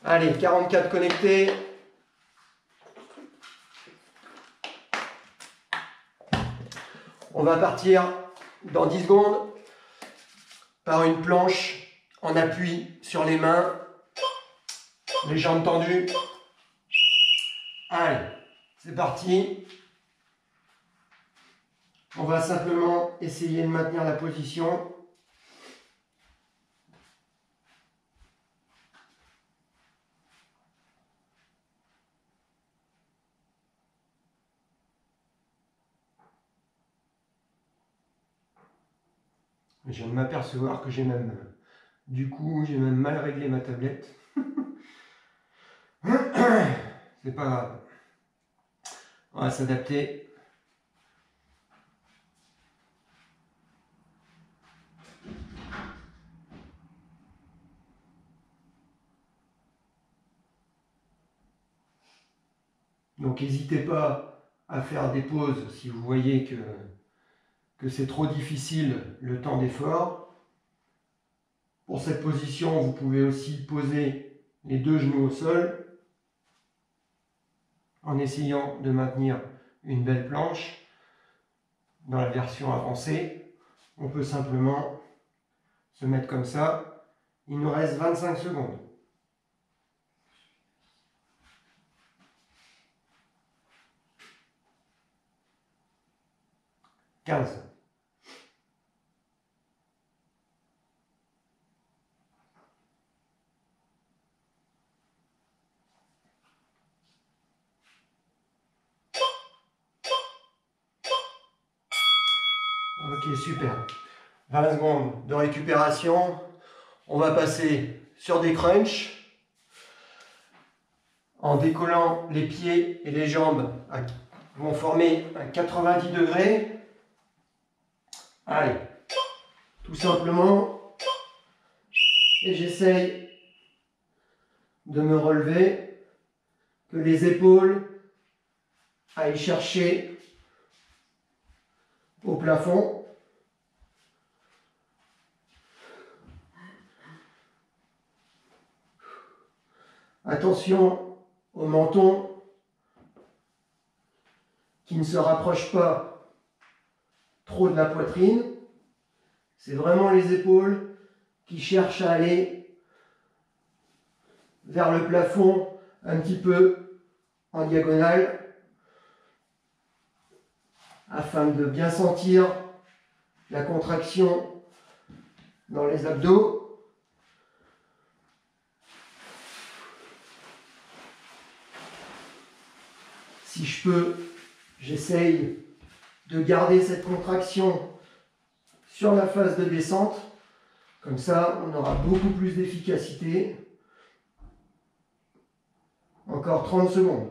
Allez, 44 connectés. On va partir dans 10 secondes par une planche en appui sur les mains, les jambes tendues. Allez, c'est parti. On va simplement essayer de maintenir la position. Je viens de m'apercevoir que j'ai même, du coup, j'ai même mal réglé ma tablette. C'est pas grave. On va s'adapter. Donc n'hésitez pas à faire des pauses si vous voyez que c'est trop difficile le temps d'effort. Pour cette position, vous pouvez aussi poser les deux genoux au sol en essayant de maintenir une belle planche. Dans la version avancée, on peut simplement se mettre comme ça. Il nous reste 25 secondes. 15. Ok, super. 20 secondes de récupération. On va passer sur des crunchs en décollant les pieds et les jambes vont former un 90 degrés. Allez, tout simplement. Et j'essaye de me relever, que les épaules aillent chercher au plafond. Attention au menton qui ne se rapproche pas trop de la poitrine. C'est vraiment les épaules qui cherchent à aller vers le plafond un petit peu en diagonale afin de bien sentir la contraction dans les abdos. Si je peux, j'essaye de garder cette contraction sur la phase de descente. Comme ça, on aura beaucoup plus d'efficacité. Encore 30 secondes.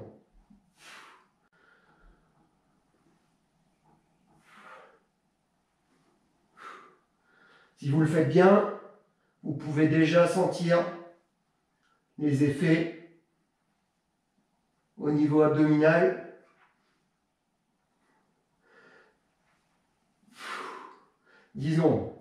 Si vous le faites bien, vous pouvez déjà sentir les effets au niveau abdominal. Disons.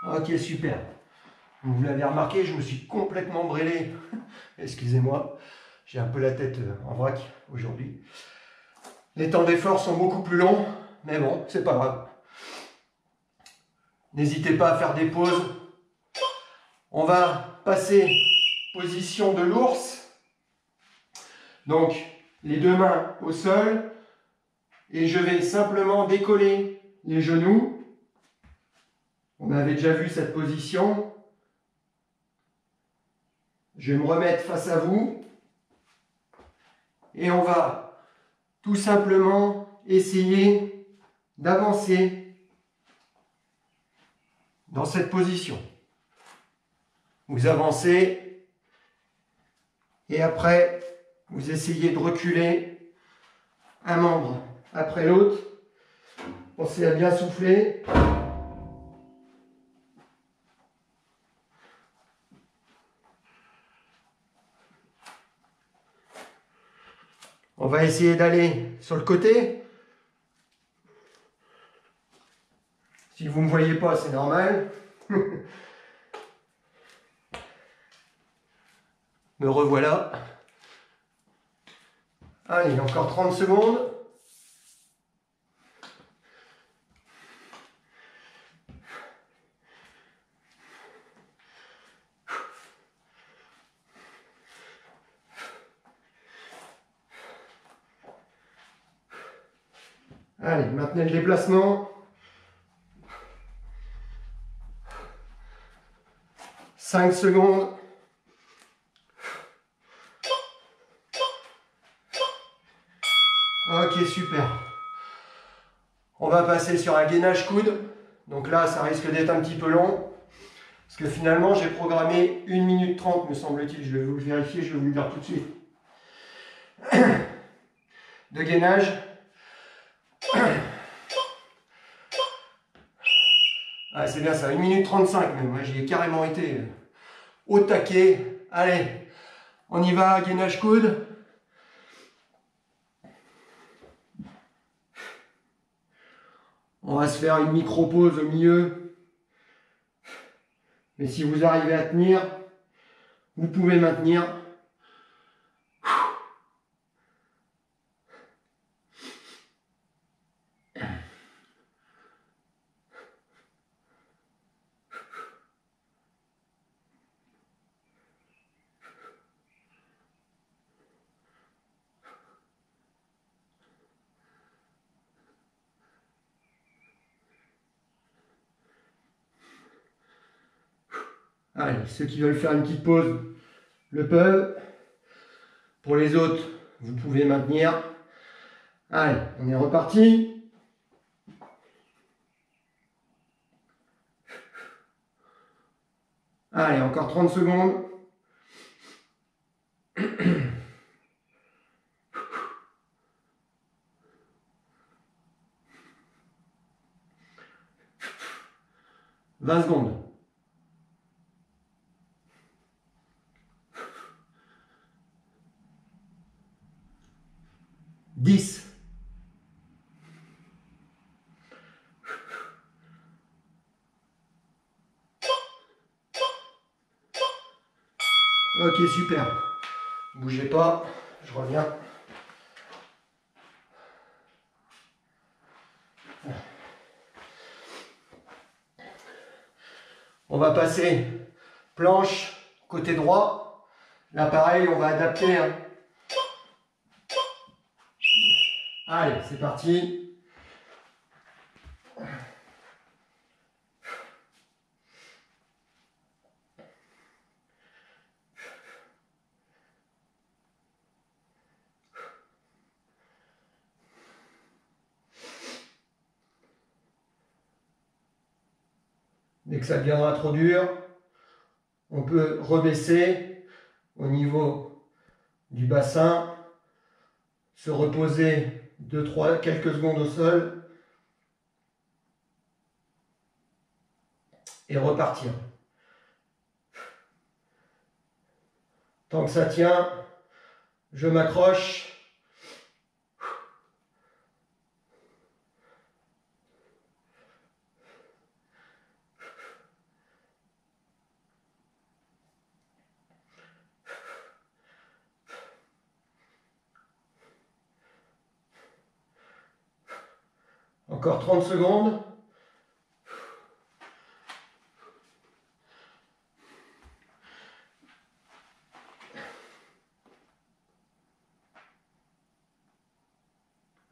Ok, super. Vous l'avez remarqué, je me suis complètement brûlé. Excusez-moi, j'ai un peu la tête en vrac aujourd'hui. Les temps d'effort sont beaucoup plus longs, mais bon, c'est pas grave. N'hésitez pas à faire des pauses. On va passer position de l'ours. Donc, les deux mains au sol. Et je vais simplement décoller les genoux. On avait déjà vu cette position. Je vais me remettre face à vous. Et on va tout simplement essayer d'avancer dans cette position. Vous avancez et après, vous essayez de reculer un membre après l'autre. Pensez à bien souffler. On va essayer d'aller sur le côté. vous ne me voyez pas, c'est normal. Me revoilà. Allez, encore 30 secondes. Allez, maintenez le déplacement. 5 secondes. Ok, super. On va passer sur un gainage coude. Donc là, ça risque d'être un petit peu long. Parce que finalement, j'ai programmé 1 minute 30, me semble-t-il. Je vais vous le vérifier, je vais vous le dire tout de suite. De gainage. Ah, c'est bien ça, 1 minute 35 même. J'y ai carrément été au taquet. Allez, on y va, gainage coude. On va se faire une micro-pause au milieu. Mais si vous arrivez à tenir, vous pouvez maintenir. Allez, ceux qui veulent faire une petite pause le peuvent. Pour les autres, vous pouvez maintenir. Allez, on est reparti. Allez, encore 30 secondes. « 20 secondes. 10. 'Ok, super. Bougez pas, je reviens. On va passer planche côté droit. Là, pareil, on va adapter. Allez, c'est parti. Dès que ça deviendra trop dur, on peut rebaisser au niveau du bassin, se reposer 2-3 quelques secondes au sol et repartir. Tant que ça tient, je m'accroche. Encore 30 secondes.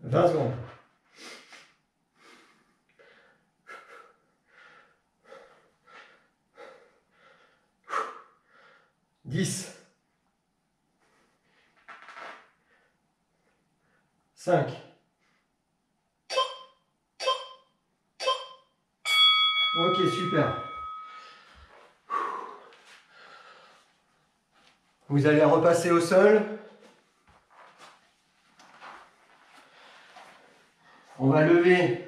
« 20 secondes. 10. 5. Ok, super. Vous allez repasser au sol. On va lever,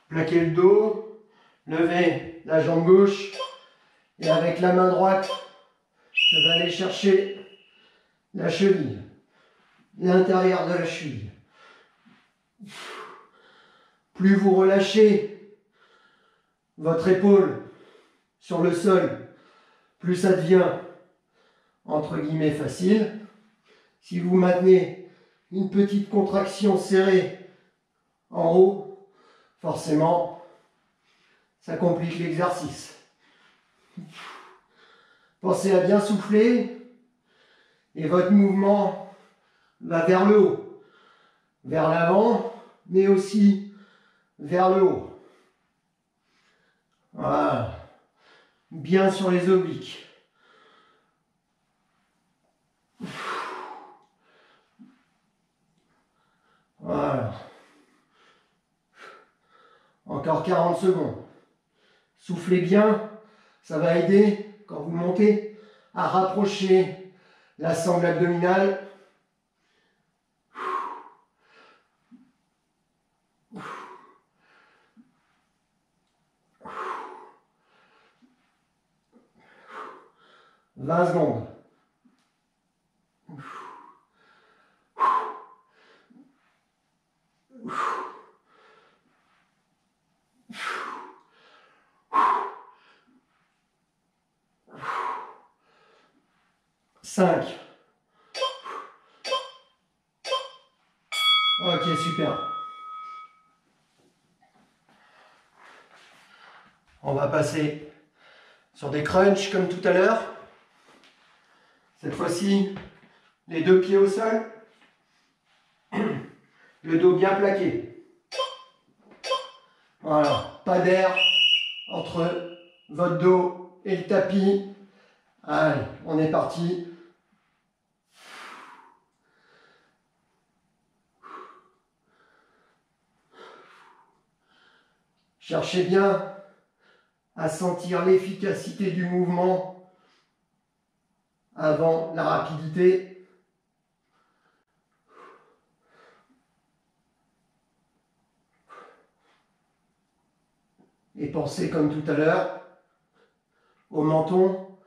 plaquer le dos, lever la jambe gauche et avec la main droite, je vais aller chercher la cheville, l'intérieur de la cheville. Plus vous relâchez, votre épaule sur le sol, plus ça devient entre guillemets facile. Si vous maintenez une petite contraction serrée en haut, forcément, ça complique l'exercice. Pensez à bien souffler et votre mouvement va vers le haut, vers l'avant, mais aussi vers le haut. Voilà. Bien sur les obliques. Voilà. Encore 40 secondes. Soufflez bien, ça va aider quand vous montez à rapprocher la sangle abdominale. « 20 secondes. 5. Ok, super. On va passer sur des crunchs comme tout à l'heure. Cette fois-ci, les deux pieds au sol. Le dos bien plaqué. Voilà, pas d'air entre votre dos et le tapis. Allez, on est parti. Cherchez bien à sentir l'efficacité du mouvement avant la rapidité. Et pensez comme tout à l'heure au menton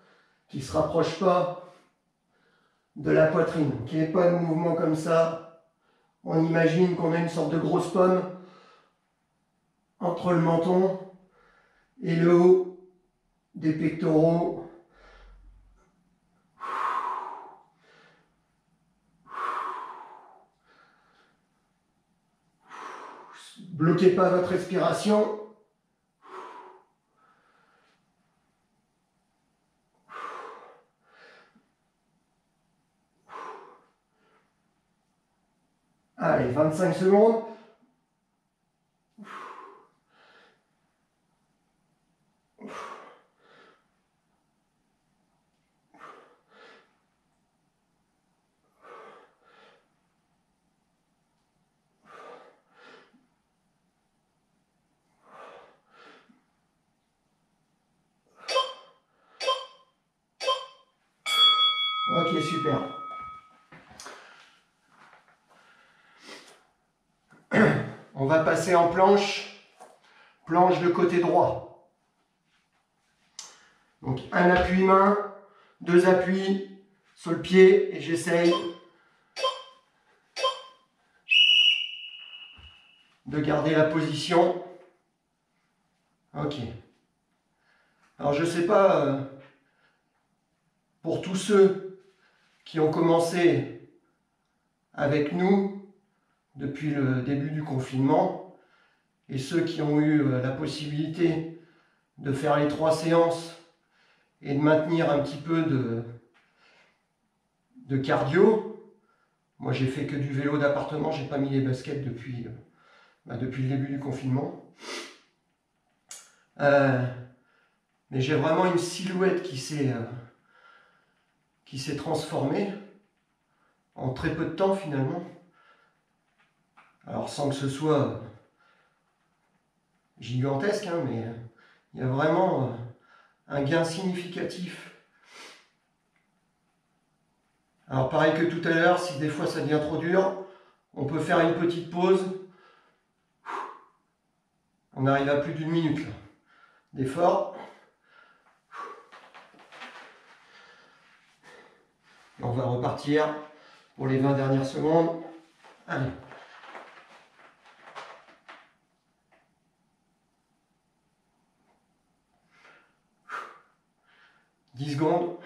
qui ne se rapproche pas de la poitrine, qu'il n'y ait pas de mouvement comme ça. On imagine qu'on a une sorte de grosse pomme entre le menton et le haut des pectoraux. Bloquez pas votre respiration. Allez, 25 secondes. Ok, super. On va passer en planche de côté droit. Donc un appui main, deux appuis sur le pied et j'essaye de garder la position. Ok. Alors je ne sais pas, pour tous ceux qui ont commencé avec nous depuis le début du confinement et ceux qui ont eu la possibilité de faire les 3 séances et de maintenir un petit peu de cardio. Moi j'ai fait que du vélo d'appartement, j'ai pas mis les baskets depuis le début du confinement. Mais j'ai vraiment une silhouette qui s'est transformée en très peu de temps finalement. Alors sans que ce soit gigantesque, hein, mais il y a vraiment un gain significatif. Alors pareil que tout à l'heure, si des fois ça devient trop dur, on peut faire une petite pause. On arrive à plus d'1 minute d'effort. Et on va repartir pour les 20 dernières secondes. Allez. 10 secondes.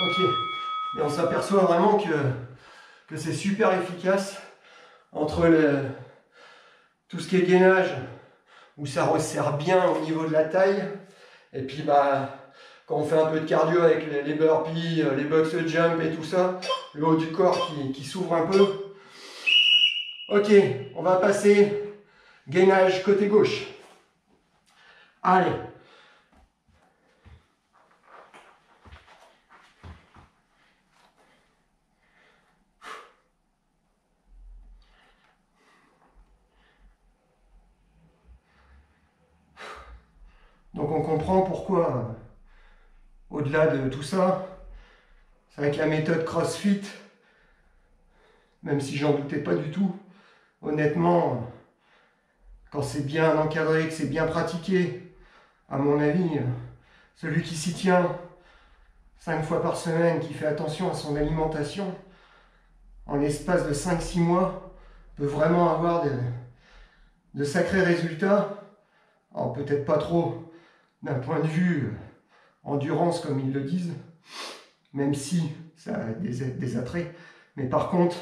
Ok, et on s'aperçoit vraiment que c'est super efficace entre tout ce qui est gainage, où ça resserre bien au niveau de la taille, et puis bah, quand on fait un peu de cardio avec les burpees, les box jump et tout ça, le haut du corps qui s'ouvre un peu. Ok, on va passer gainage côté gauche. Allez. Donc on comprend pourquoi, au-delà de tout ça, c'est avec la méthode CrossFit, même si j'en doutais pas du tout, honnêtement, quand c'est bien encadré, que c'est bien pratiqué, à mon avis, celui qui s'y tient 5 fois par semaine, qui fait attention à son alimentation, en l'espace de 5-6 mois, peut vraiment avoir de sacrés résultats. Alors peut-être pas trop d'un point de vue endurance comme ils le disent, même si ça a des attraits, mais par contre,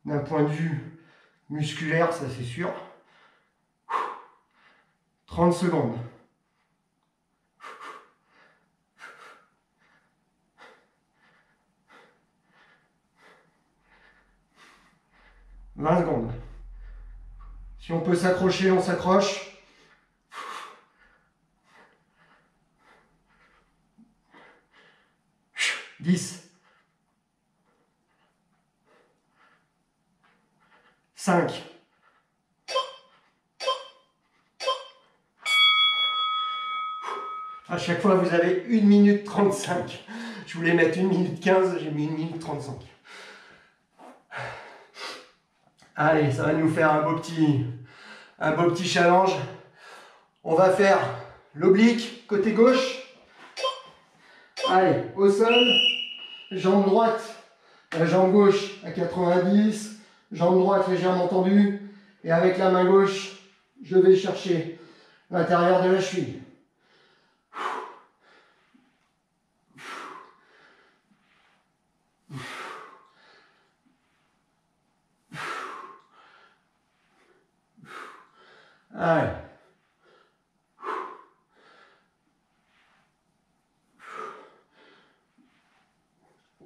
d'un point de vue musculaire, ça c'est sûr. 30 secondes. « 20 secondes. Si on peut s'accrocher, on s'accroche. 10. 5. À chaque fois, vous avez 1 minute 35. Je voulais mettre 1 minute 15, j'ai mis 1 minute 35. Allez, ça va nous faire un beau petit challenge. On va faire l'oblique côté gauche. Allez, au sol, jambe droite, la jambe gauche à 90, jambe droite légèrement tendue, et avec la main gauche, je vais chercher l'intérieur de la cheville. Allez.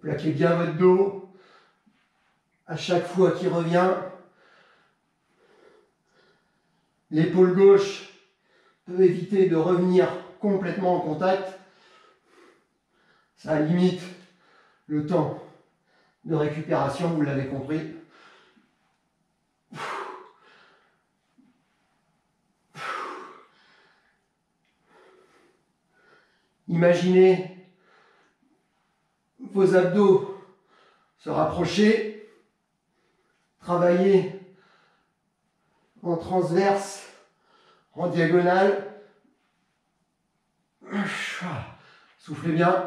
Plaquez bien votre dos. À chaque fois qu'il revient, l'épaule gauche peut éviter de revenir complètement en contact. Ça limite le temps de récupération, vous l'avez compris. Imaginez vos abdos se rapprocher, travailler en transverse, en diagonale. Soufflez bien.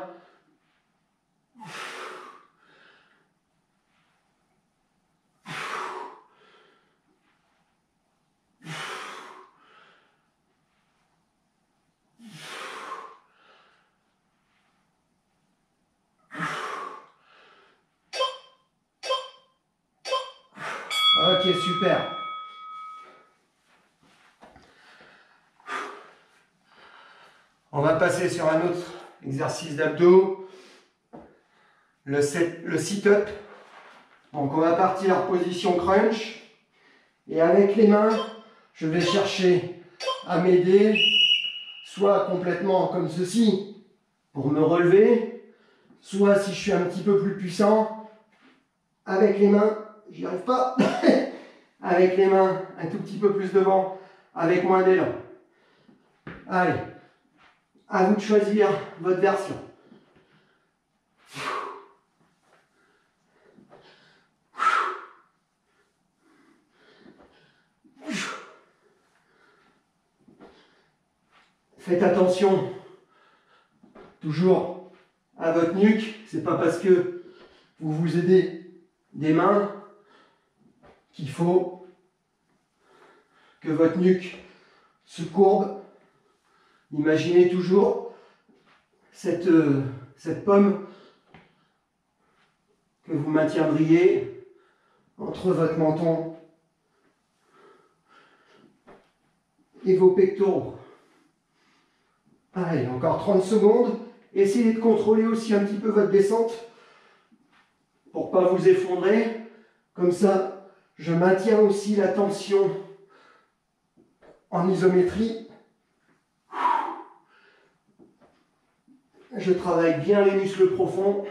Ok, super. On va passer sur un autre exercice d'abdos, le sit-up. Donc on va partir position crunch. Et avec les mains, je vais chercher à m'aider, soit complètement comme ceci, pour me relever, soit si je suis un petit peu plus puissant, avec les mains, j'y arrive pas, avec les mains un tout petit peu plus devant, avec moins d'élan. Allez, à vous de choisir votre version. Faites attention toujours à votre nuque, c'est pas parce que vous vous aidez des mains qu'il faut que votre nuque se courbe. Imaginez toujours cette pomme que vous maintiendriez entre votre menton et vos pectoraux. Allez, encore 30 secondes. Essayez de contrôler aussi un petit peu votre descente pour ne pas vous effondrer. Comme ça, je maintiens aussi la tension en isométrie. Je travaille bien les muscles profonds.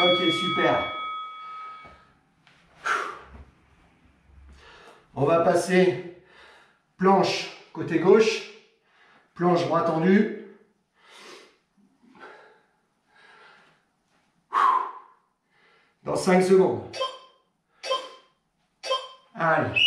Ok, super. On va passer planche côté gauche, planche bras tendu. Dans 5 secondes. Allez.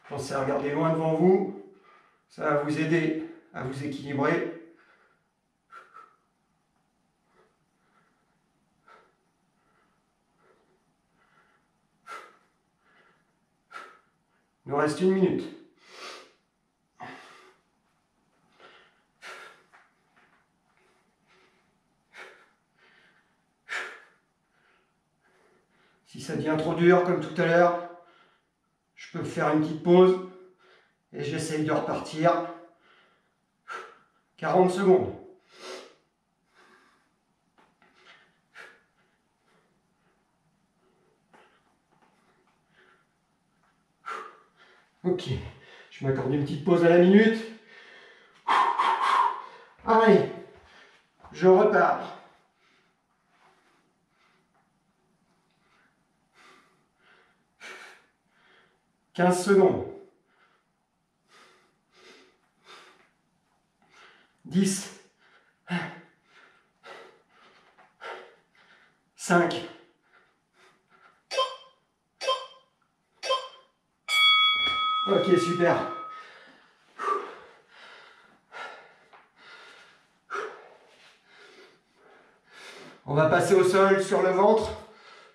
Pensez à regarder loin devant vous. Ça va vous aider à vous équilibrer. Il nous reste 1 minute. Si ça devient trop dur comme tout à l'heure, je peux faire une petite pause et j'essaye de repartir. 40 secondes. Ok, je m'accorde une petite pause à la minute. Allez, je repars. 15 secondes. 10. 5. Ok, super. On va passer au sol sur le ventre.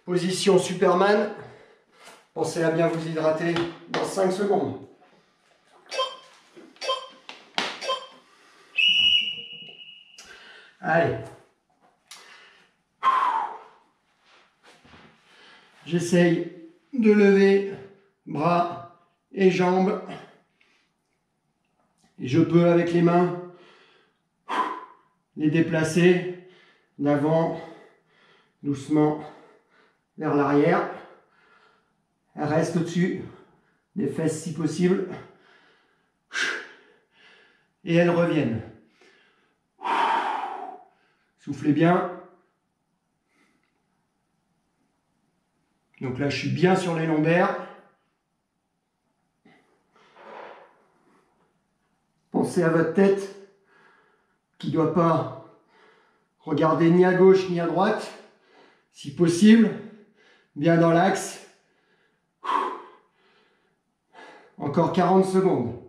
Position Superman. Pensez à bien vous hydrater dans 5 secondes. Allez. J'essaye de lever bras et jambes. Et je peux avec les mains les déplacer d'avant, doucement vers l'arrière. Elles restent au-dessus des fesses si possible. Et elles reviennent. Soufflez bien. Donc là, je suis bien sur les lombaires. Pensez à votre tête qui ne doit pas regarder ni à gauche ni à droite. Si possible, bien dans l'axe. Encore 40 secondes.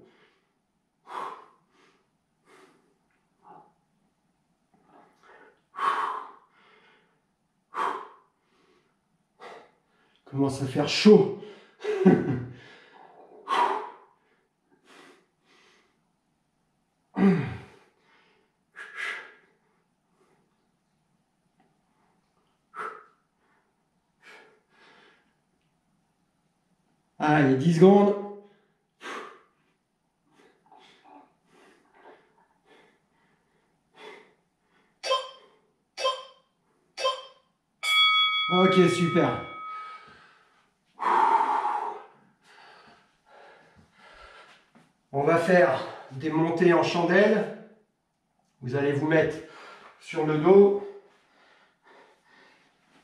Commence à faire chaud. Allez, 10 secondes. Ok, super. On va faire des montées en chandelle. Vous allez vous mettre sur le dos.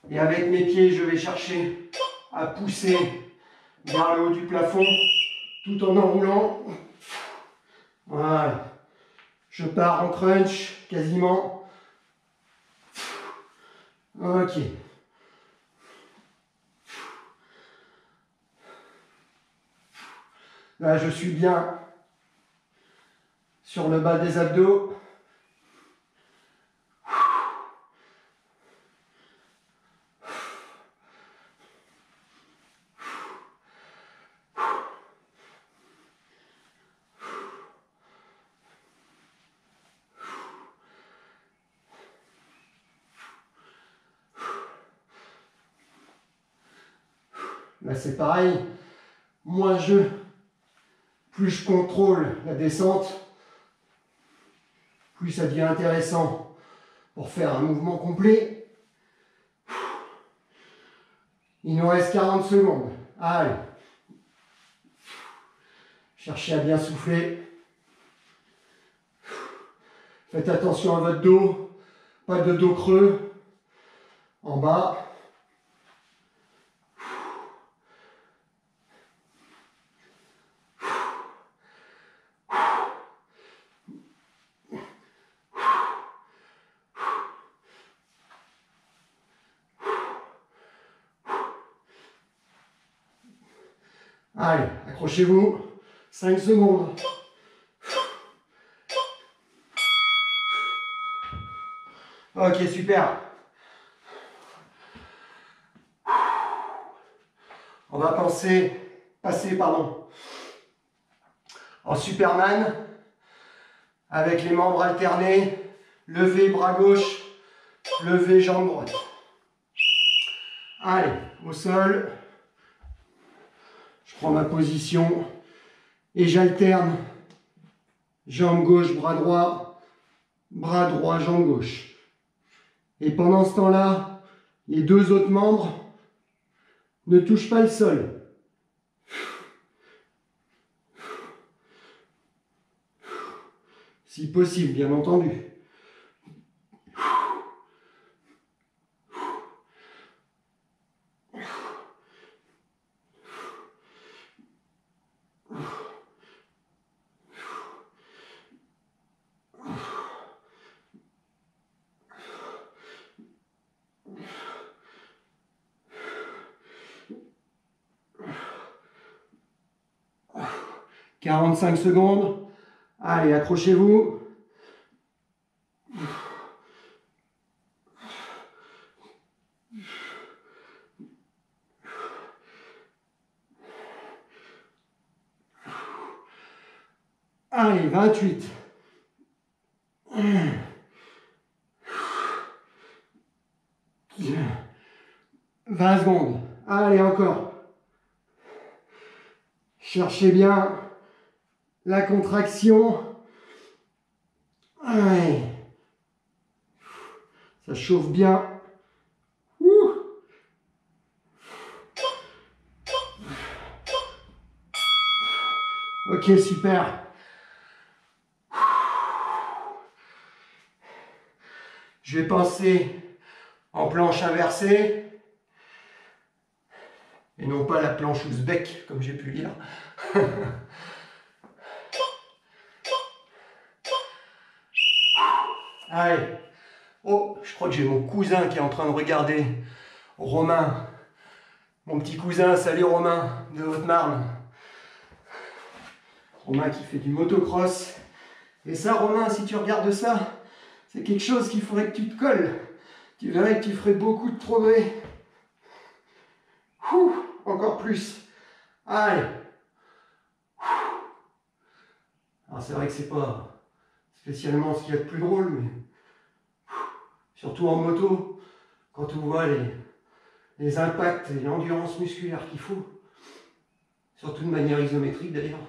Et avec mes pieds, je vais chercher à pousser vers le haut du plafond tout en enroulant. Voilà. Je pars en crunch quasiment. Ok. Là, je suis bien sur le bas des abdos. Là, c'est pareil. Plus je contrôle la descente, plus ça devient intéressant pour faire un mouvement complet. Il nous reste 40 secondes. Allez. Cherchez à bien souffler. Faites attention à votre dos. Pas de dos creux. En bas. Allez, accrochez-vous. 5 secondes. Ok, super. On va passer en Superman avec les membres alternés. Lever bras gauche, lever jambe droite. Allez, au sol. Je prends ma position et j'alterne. Jambe gauche, bras droit, jambe gauche. Et pendant ce temps-là, les deux autres membres ne touchent pas le sol. Si possible, bien entendu. « 45 secondes. Allez, accrochez-vous. Allez, 28. 20 secondes. Allez, encore. Cherchez bien la contraction. Allez. Ça chauffe bien. Ouh. Ok, super. Je vais passer en planche inversée. Et non pas la planche ouzbek, comme j'ai pu lire. Allez. Oh, je crois que j'ai mon cousin qui est en train de regarder. Romain. Mon petit cousin, salut Romain, de Haute-Marne. Romain qui fait du motocross. Et ça, Romain, si tu regardes ça, c'est quelque chose qu'il faudrait que tu te colles. Tu verrais que tu ferais beaucoup de progrès. Ouh, encore plus. Allez. Alors c'est vrai que c'est pas spécialement ce qu'il y a de plus drôle, mais surtout en moto, quand on voit les impacts et l'endurance musculaire qu'il faut, surtout de manière isométrique d'ailleurs.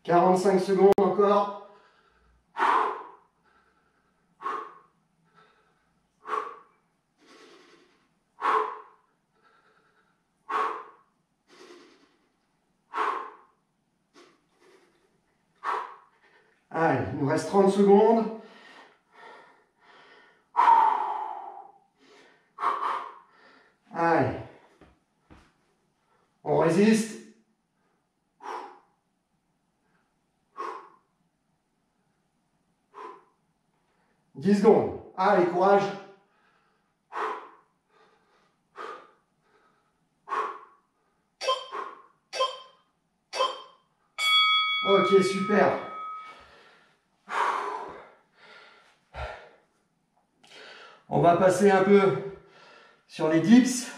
45 secondes encore. Allez, il nous reste 30 secondes. Allez. On résiste. 10 secondes. Allez, courage. Ok, super. On va passer un peu sur les dips.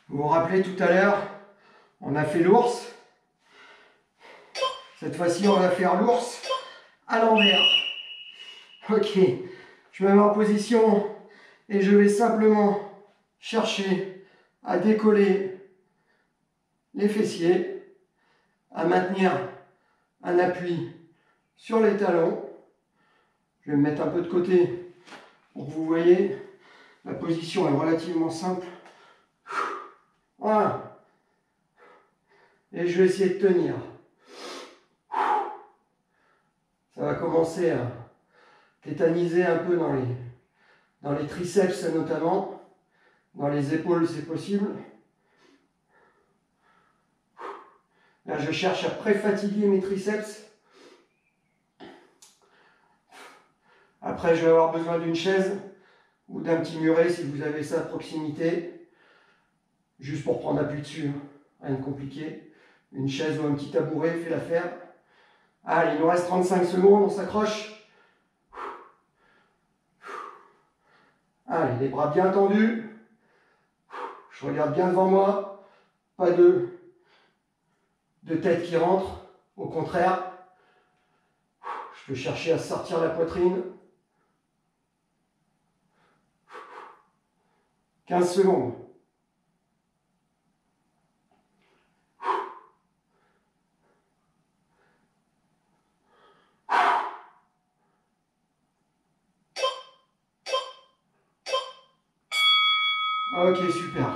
Vous vous rappelez tout à l'heure, on a fait l'ours. Cette fois-ci, on va faire l'ours à l'envers. Ok, je me mets en position et je vais simplement chercher à décoller les fessiers, à maintenir un appui sur les talons. Je vais me mettre un peu de côté pour que vous voyez. La position est relativement simple. Voilà. Et je vais essayer de tenir. Ça va commencer à tétaniser un peu dans les triceps notamment. Dans les épaules, c'est possible. Là, je cherche à pré-fatiguer mes triceps. Après, je vais avoir besoin d'une chaise ou d'un petit muret si vous avez ça à proximité. Juste pour prendre appui dessus. Rien de compliqué. Une chaise ou un petit tabouret fait l'affaire. Allez, il nous reste 35 secondes, on s'accroche. Allez, les bras bien tendus. Je regarde bien devant moi. Pas de tête qui rentre. Au contraire, je peux chercher à sortir la poitrine. 15 secondes. Ok, super.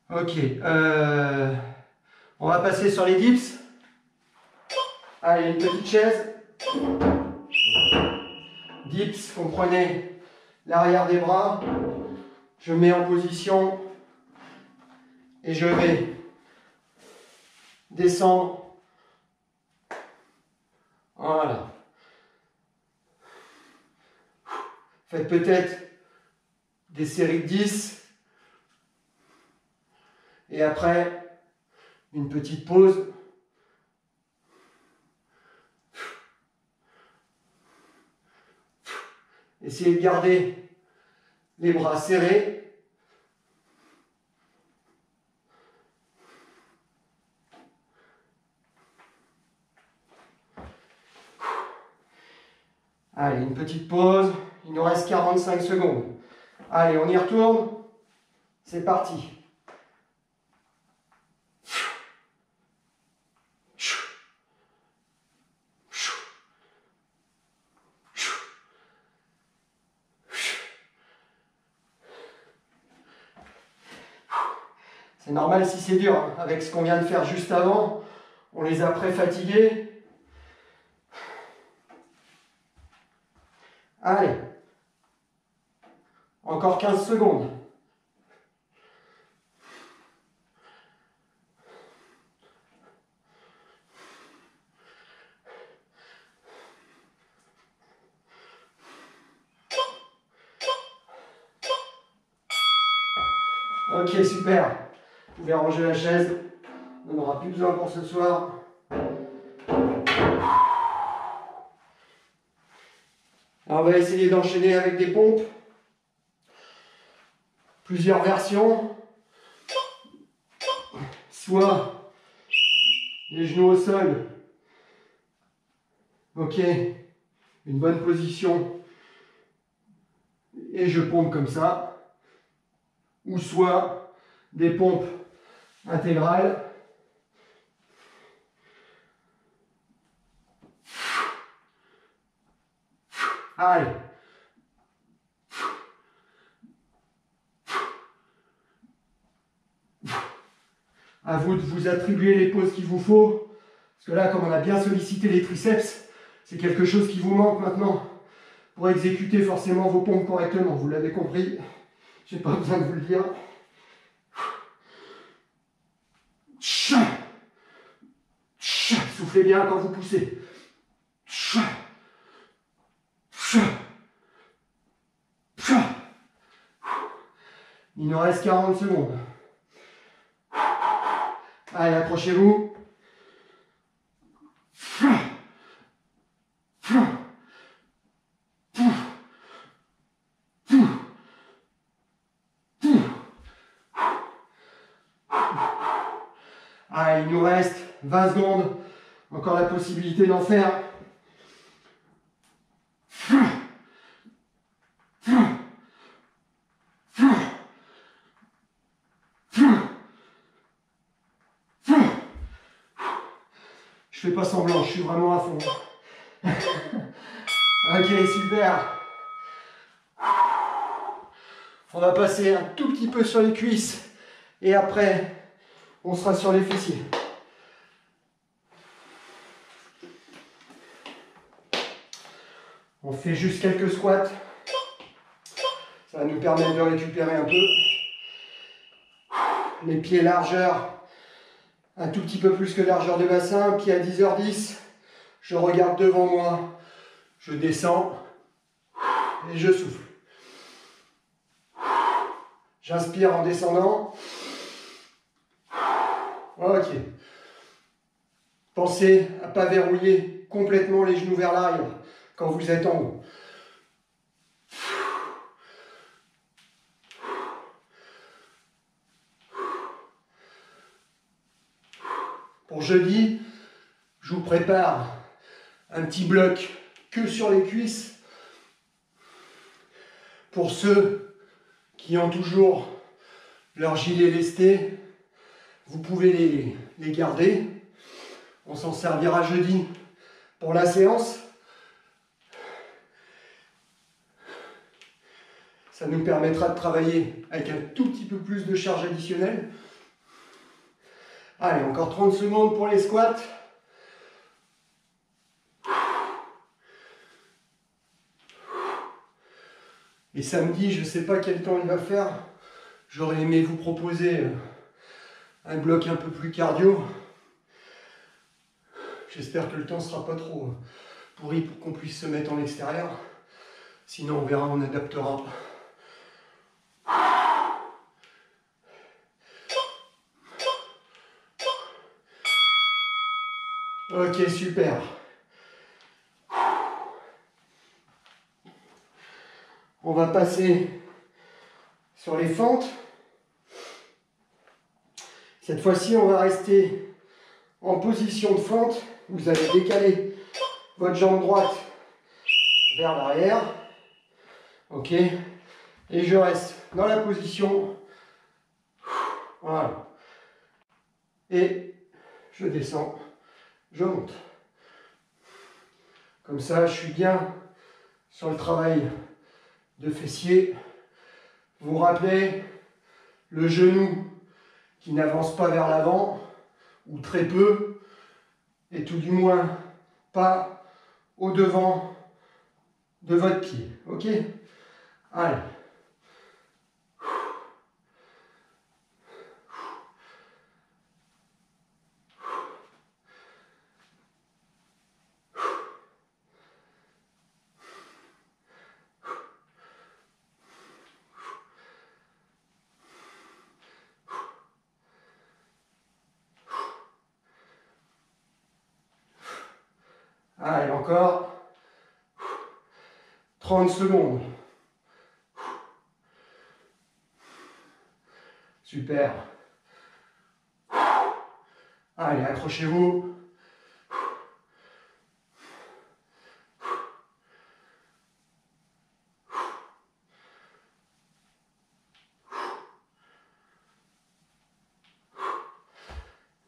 Ok, on va passer sur les dips. Allez, une petite chaise. Dips, comprenez l'arrière des bras. Je mets en position et je vais descendre. Voilà. Faites peut-être des séries de 10. Et après, une petite pause. Essayez de garder les bras serrés. Allez, une petite pause. Il nous reste 45 secondes. Allez, on y retourne. C'est parti. C'est normal si c'est dur, hein. Avec ce qu'on vient de faire juste avant, on les a pré-fatigués. Allez, encore 15 secondes. Ok, super. Vous pouvez ranger la chaise. On n'en aura plus besoin pour ce soir. Alors, on va essayer d'enchaîner avec des pompes. Plusieurs versions. Soit les genoux au sol. Ok. Une bonne position. Et je pompe comme ça. Ou soit des pompes intégrales. Allez. À vous de vous attribuer les pauses qu'il vous faut. Parce que là, comme on a bien sollicité les triceps, c'est quelque chose qui vous manque maintenant pour exécuter forcément vos pompes correctement. Vous l'avez compris, je n'ai pas besoin de vous le dire. Soufflez bien quand vous poussez. Il nous reste 40 secondes. Allez, accrochez-vous. Allez, il nous reste 20 secondes. Encore la possibilité d'en faire. Je fais pas semblant, je suis vraiment à fond. Ok, super. On va passer un tout petit peu sur les cuisses et après, on sera sur les fessiers. On fait juste quelques squats. Ça va nous permettre de récupérer un peu. Les pieds largeur, un tout petit peu plus que largeur de bassin, pied à 10h10. Je regarde devant moi, je descends et je souffle. J'inspire en descendant. Ok. Pensez à ne pas verrouiller complètement les genoux vers l'arrière quand vous êtes en haut. Pour jeudi, je vous prépare un petit bloc que sur les cuisses. Pour ceux qui ont toujours leur gilet lesté, vous pouvez les garder. On s'en servira jeudi pour la séance. Ça nous permettra de travailler avec un tout petit peu plus de charge additionnelle. Allez, encore 30 secondes pour les squats. Et samedi, je ne sais pas quel temps il va faire. J'aurais aimé vous proposer un bloc un peu plus cardio. J'espère que le temps ne sera pas trop pourri pour qu'on puisse se mettre en extérieur. Sinon, on verra, on adaptera. Ok, super. On va passer sur les fentes. Cette fois-ci, on va rester en position de fente. Vous allez décaler votre jambe droite vers l'arrière. Ok. Et je reste dans la position. Voilà. Et je descends. Je monte. Comme ça, je suis bien sur le travail de fessier. Vous vous rappelez, le genou qui n'avance pas vers l'avant, ou très peu, et tout du moins pas au devant de votre pied. Ok? Allez. Allez, encore 30 secondes. Super. Allez, accrochez-vous.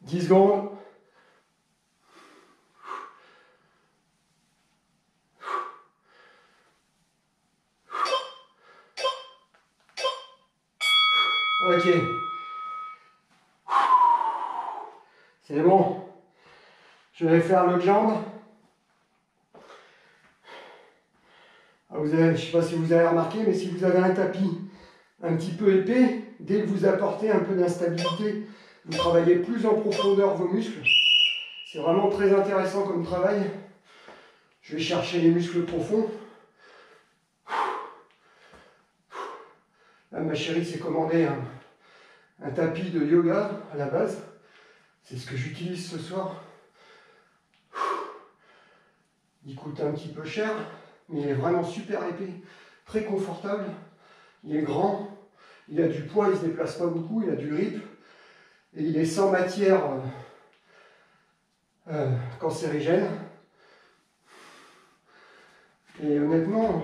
« 10 secondes. Ok. C'est bon. Je vais faire l'autre jambe. Alors je ne sais pas si vous avez remarqué, mais si vous avez un tapis un petit peu épais, dès que vous apportez un peu d'instabilité, vous travaillez plus en profondeur vos muscles. C'est vraiment très intéressant comme travail. Je vais chercher les muscles profonds. Là, ma chérie s'est commandé un tapis de yoga à la base. C'est ce que j'utilise ce soir. Il coûte un petit peu cher, mais il est vraiment super épais, très confortable. Il est grand, il a du poids, il ne se déplace pas beaucoup, il a du grip. Et il est sans matière cancérigène. Et honnêtement,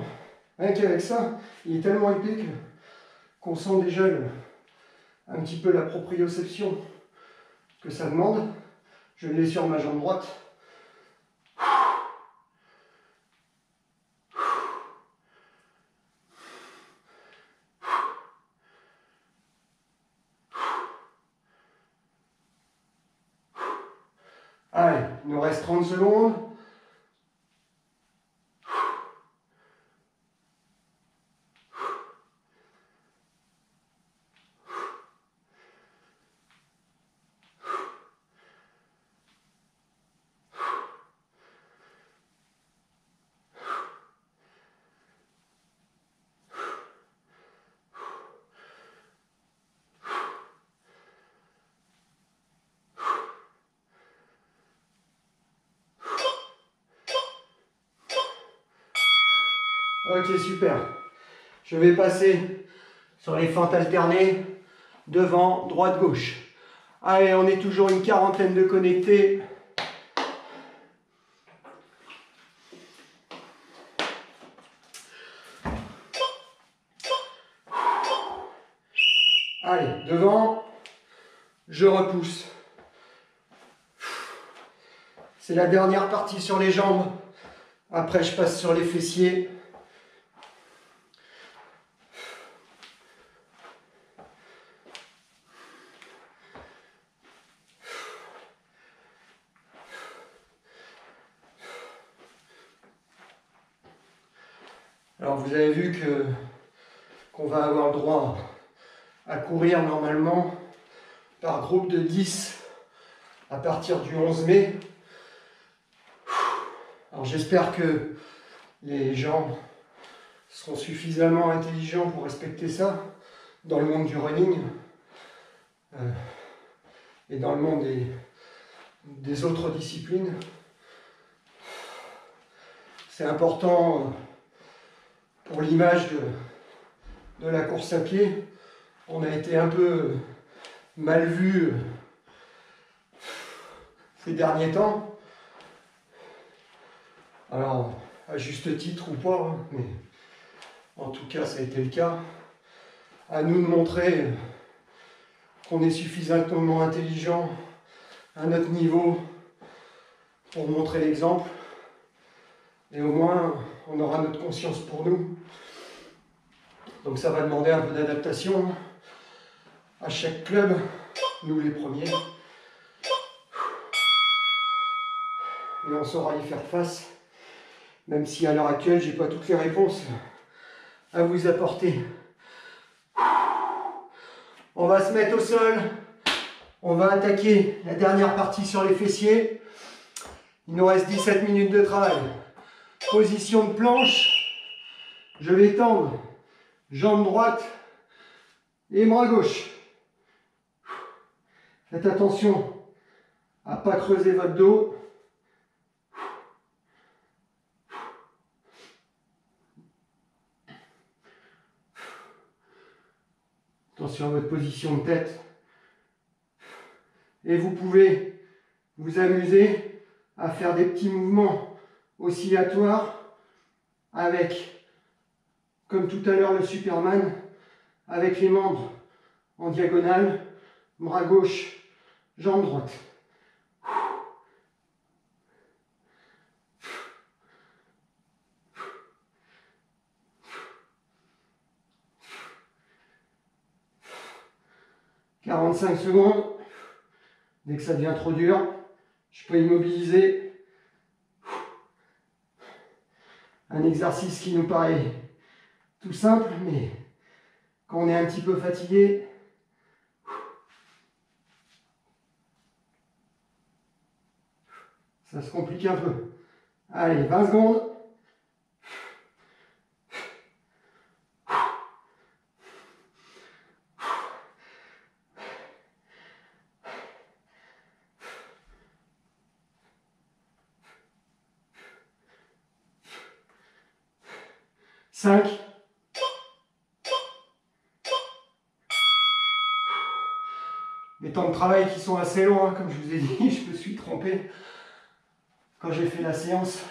rien qu'avec ça, il est tellement épais qu'on sent déjà un petit peu la proprioception que ça demande. Je l'ai sur ma jambe droite. Allez, il nous reste 30 secondes. Ok, super. Je vais passer sur les fentes alternées, devant, droite, gauche. Allez, on est toujours une quarantaine de connectés. Allez, devant, je repousse. C'est la dernière partie sur les jambes. Après, je passe sur les fessiers. Alors, vous avez vu qu'on va avoir le droit à courir normalement par groupe de 10 à partir du 11 mai. Alors j'espère que les gens seront suffisamment intelligents pour respecter ça dans le monde du running et dans le monde des autres disciplines. C'est important pour l'image de la course à pied. On a été un peu mal vu ces derniers temps. Alors, à juste titre ou pas, hein, mais en tout cas, ça a été le cas. À nous de montrer qu'on est suffisamment intelligent à notre niveau pour montrer l'exemple. Et au moins, on aura notre conscience pour nous. Donc ça va demander un peu d'adaptation à chaque club, nous les premiers. Et on saura y faire face, même si à l'heure actuelle, j'ai pas toutes les réponses à vous apporter. On va se mettre au sol. On va attaquer la dernière partie sur les fessiers. Il nous reste 17 minutes de travail. Position de planche. Je vais tendre jambe droite et bras gauche. Faites attention à ne pas creuser votre dos. Attention à votre position de tête. Et vous pouvez vous amuser à faire des petits mouvements oscillatoires avec, comme tout à l'heure le Superman, avec les membres en diagonale, bras gauche, jambe droite. « 45 secondes. Dès que ça devient trop dur, je peux immobiliser. Un exercice qui nous paraît tout simple, mais quand on est un petit peu fatigué, ça se complique un peu. Allez, 20 secondes. Cinq. Les temps de travail qui sont assez longs, hein, comme je vous ai dit, je me suis trompé. Quand j'ai fait la séance,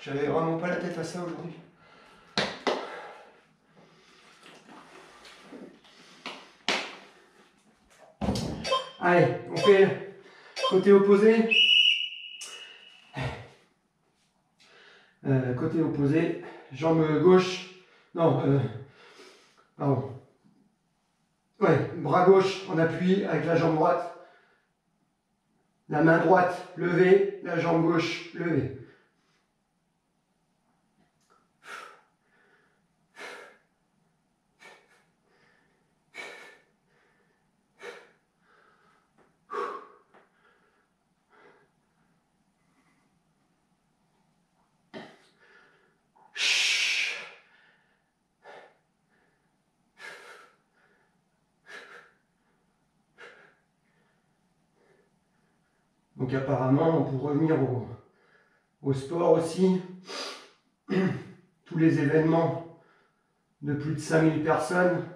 j'avais vraiment pas la tête à ça aujourd'hui. Allez, on fait côté opposé. Côté opposé, jambe gauche. Non, pardon. Ouais, bras gauche en appui avec la jambe droite. La main droite levée, la jambe gauche levée. Donc apparemment, pour revenir au sport aussi, tous les événements de plus de 5000 personnes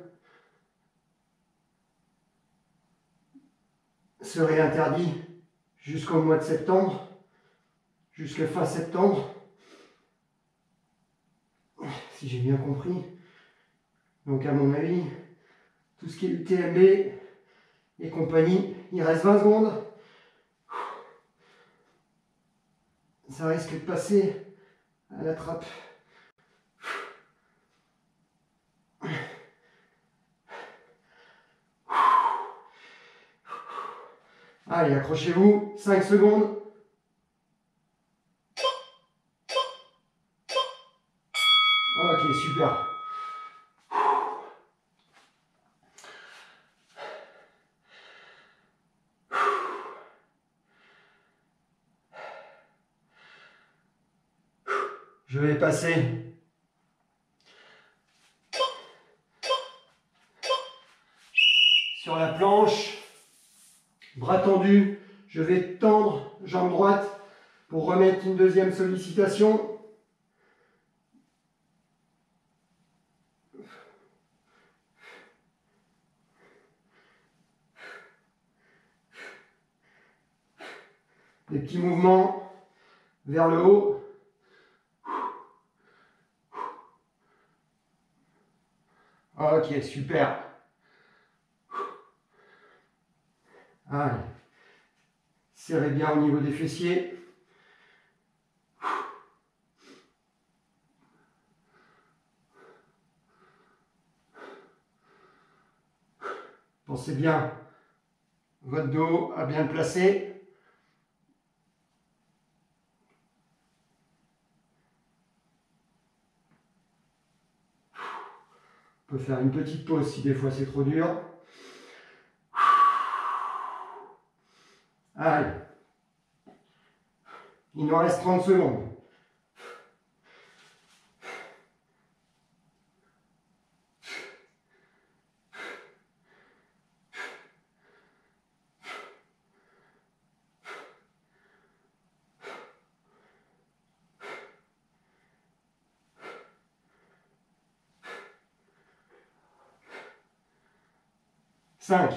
seraient interdits jusqu'au mois de septembre, jusqu'à fin septembre, si j'ai bien compris. Donc à mon avis, tout ce qui est UTMB et compagnie, il reste 20 secondes. Ça risque de passer à la trappe. Allez, accrochez-vous, 5 secondes. Ok, super. Je vais passer sur la planche, bras tendus. Je vais tendre jambe droite pour remettre une deuxième sollicitation. Des petits mouvements vers le haut. Ok, super. Allez. Serrez bien au niveau des fessiers. Pensez bien votre dos à bien le placer. On peut faire une petite pause si des fois c'est trop dur. Allez. Il nous reste 30 secondes. Cinq.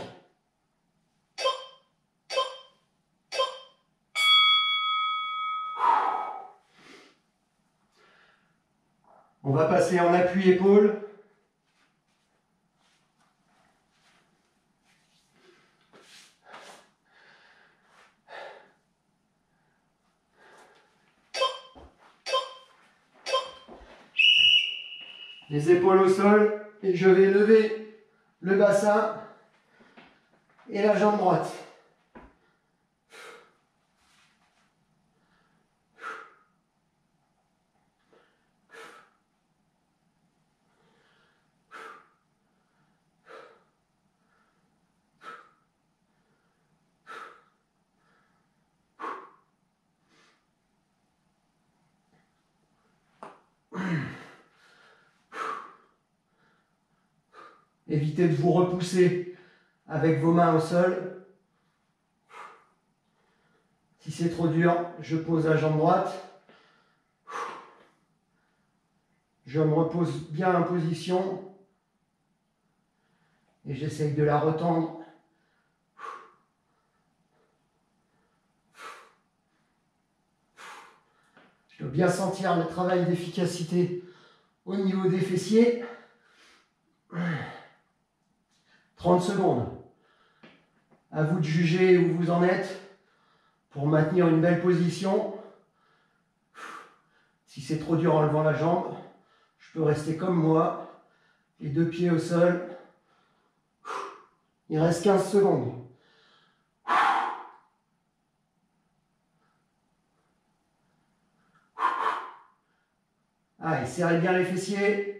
On va passer en appui épaule. Les épaules au sol et je vais lever le bassin et la jambe droite. Évitez de vous repousser avec vos mains au sol. Si c'est trop dur, je pose la jambe droite. Je me repose bien en position. Et j'essaye de la retendre. Je dois bien sentir le travail d'efficacité au niveau des fessiers. 30 secondes. À vous de juger où vous en êtes pour maintenir une belle position. Si c'est trop dur en levant la jambe, je peux rester comme moi, les deux pieds au sol. Il reste 15 secondes. Allez, serrez bien les fessiers.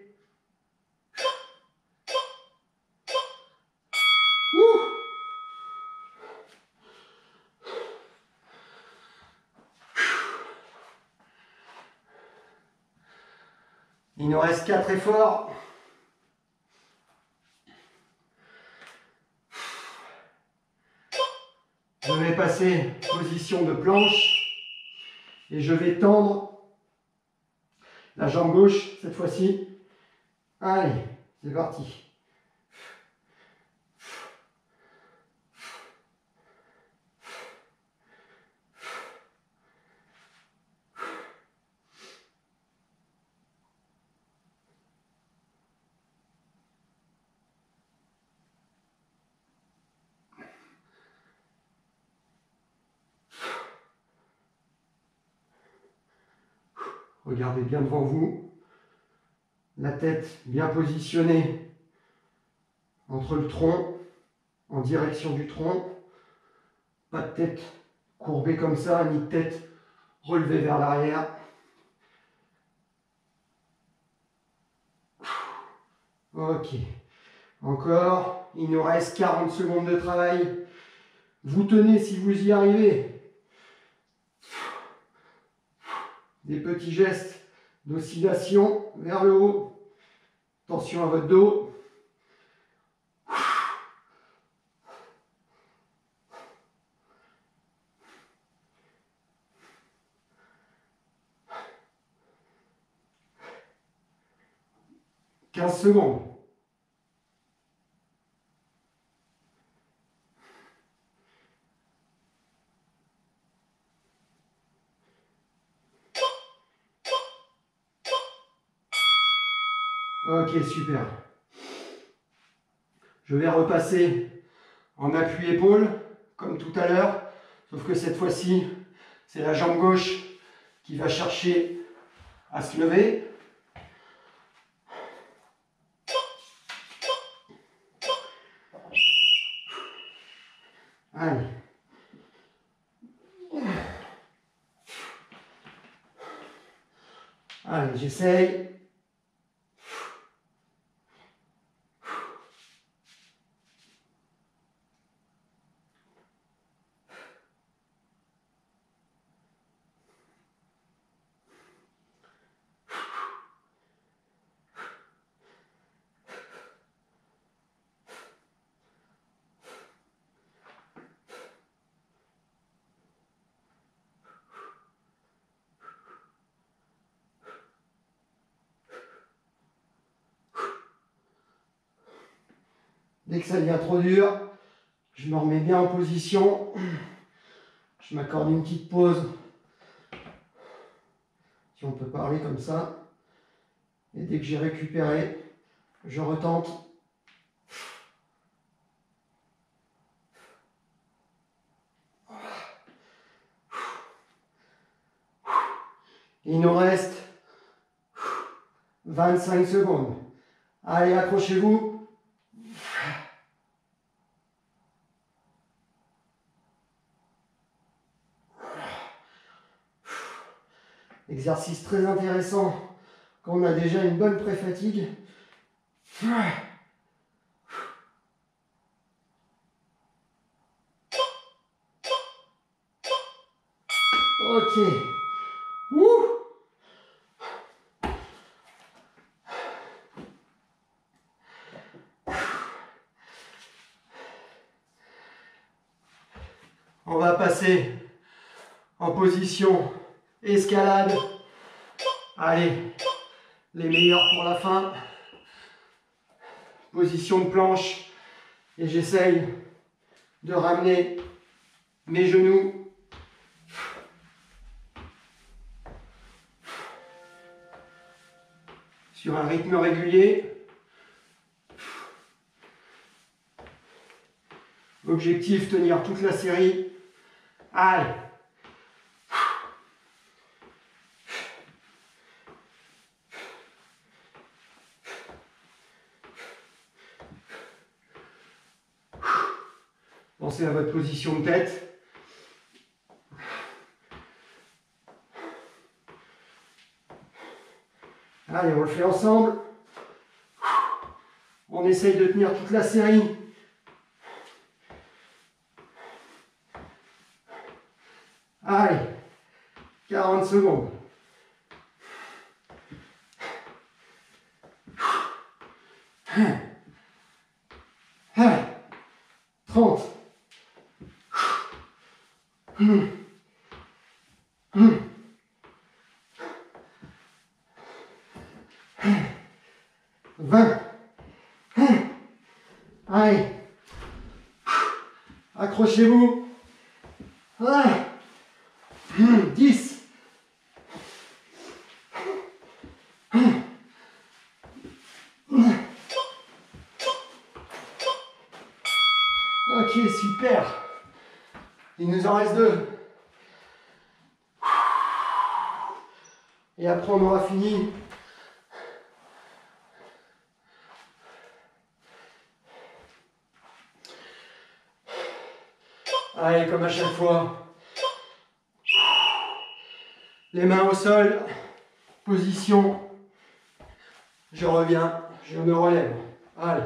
Il nous reste 4 efforts. Je vais passer position de planche et je vais tendre la jambe gauche cette fois-ci. Allez, c'est parti. Regardez bien devant vous, la tête bien positionnée entre le tronc, en direction du tronc. Pas de tête courbée comme ça, ni de tête relevée vers l'arrière. Ok, encore, il nous reste 40 secondes de travail. Vous tenez si vous y arrivez. Des petits gestes d'oscillation vers le haut. Attention à votre dos. « 15 secondes. Ok, super. Je vais repasser en appui épaule, comme tout à l'heure, sauf que cette fois-ci, c'est la jambe gauche qui va chercher à se lever. Allez. Allez, j'essaye. Dès que ça devient trop dur, je me remets bien en position. Je m'accorde une petite pause, si on peut parler comme ça. Et dès que j'ai récupéré, je retente. Il nous reste 25 secondes. Allez, accrochez-vous. Exercice très intéressant quand on a déjà une bonne pré-fatigue. Ok. Ouh. On va passer en position escalade. Allez, les meilleurs pour la fin. Position de planche. Et j'essaye de ramener mes genoux sur un rythme régulier. Objectif, tenir toute la série. Allez. Pensez à votre position de tête. Allez, on le fait ensemble. On essaye de tenir toute la série. Allez, 40 secondes. Allez, 30. 20. Allez. Accrochez-vous. 10. Ok, super. Il nous en reste 2. Et après, on aura fini. Allez, comme à chaque fois. Les mains au sol. Position. Je reviens. Je me relève. Allez.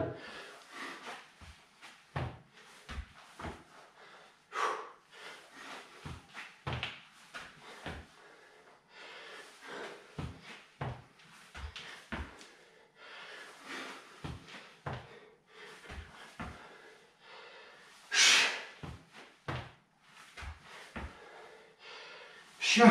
Chien.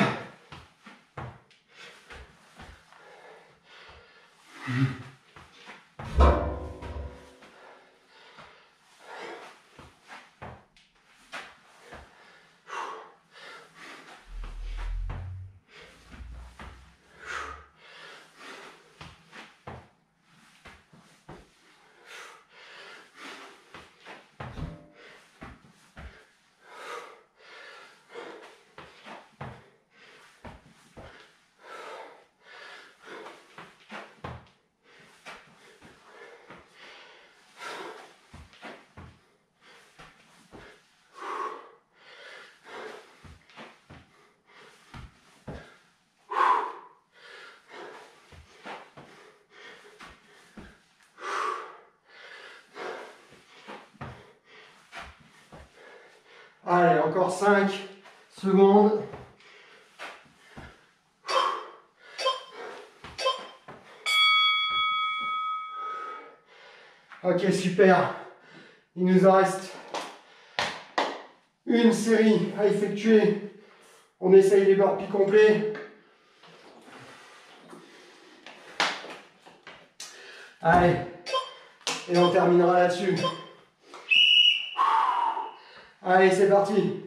Allez, encore 5 secondes. Ok, super. Il nous en reste une série à effectuer. On essaye les burpees complets. Allez, et on terminera là-dessus. Allez, c'est parti.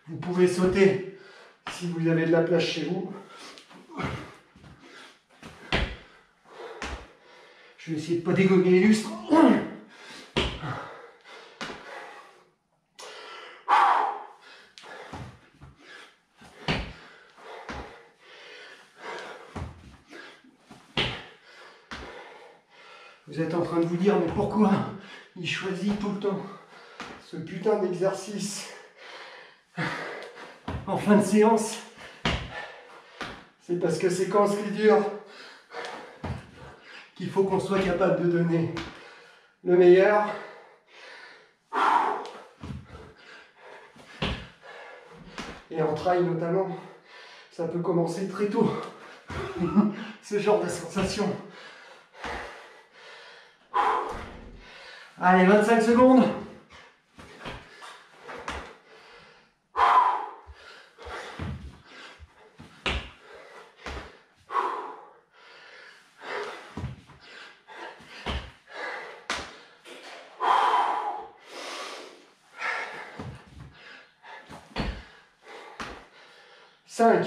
Vous pouvez sauter si vous avez de la place chez vous. Je vais essayer de ne pas dégommer les lustres. Vous êtes en train de vous dire, mais pourquoi il choisit tout le temps ce putain d'exercice en fin de séance? C'est parce que c'est quand c'est dur qu'il faut qu'on soit capable de donner le meilleur. Et en trail notamment, ça peut commencer très tôt. ce genre de sensation. Allez, 25 secondes. Cinq.